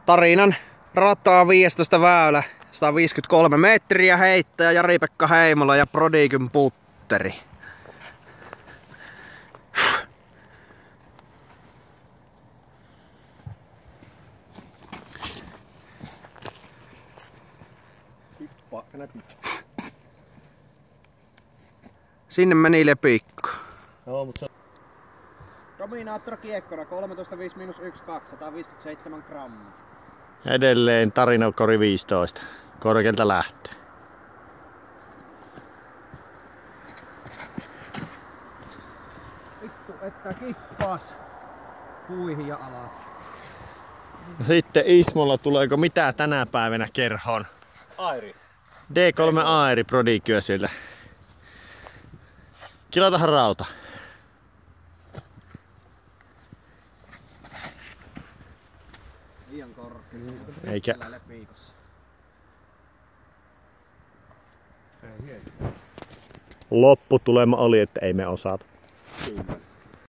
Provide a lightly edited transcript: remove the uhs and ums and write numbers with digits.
Tarinan rataa 15 väylä, 153 metriä heittäjä Jari-Pekka Heimola ja Prodigyn putteri. Sinne meni lepikko. Joo, mutta Dominaattor kiekkona 13,5 157 grammaa. edelleen tarinakori 15. Korkealta lähtee. Vittu, että kippas puihin ja alas. Sitten Ismolla tuleeko mitä tänä päivänä kerhoon? Airi. D3 Airi Prodigyä sillä. Kilotahan rauta. Liian korkea. Eikä. Lopputulema oli, että ei me osata. Kyllä.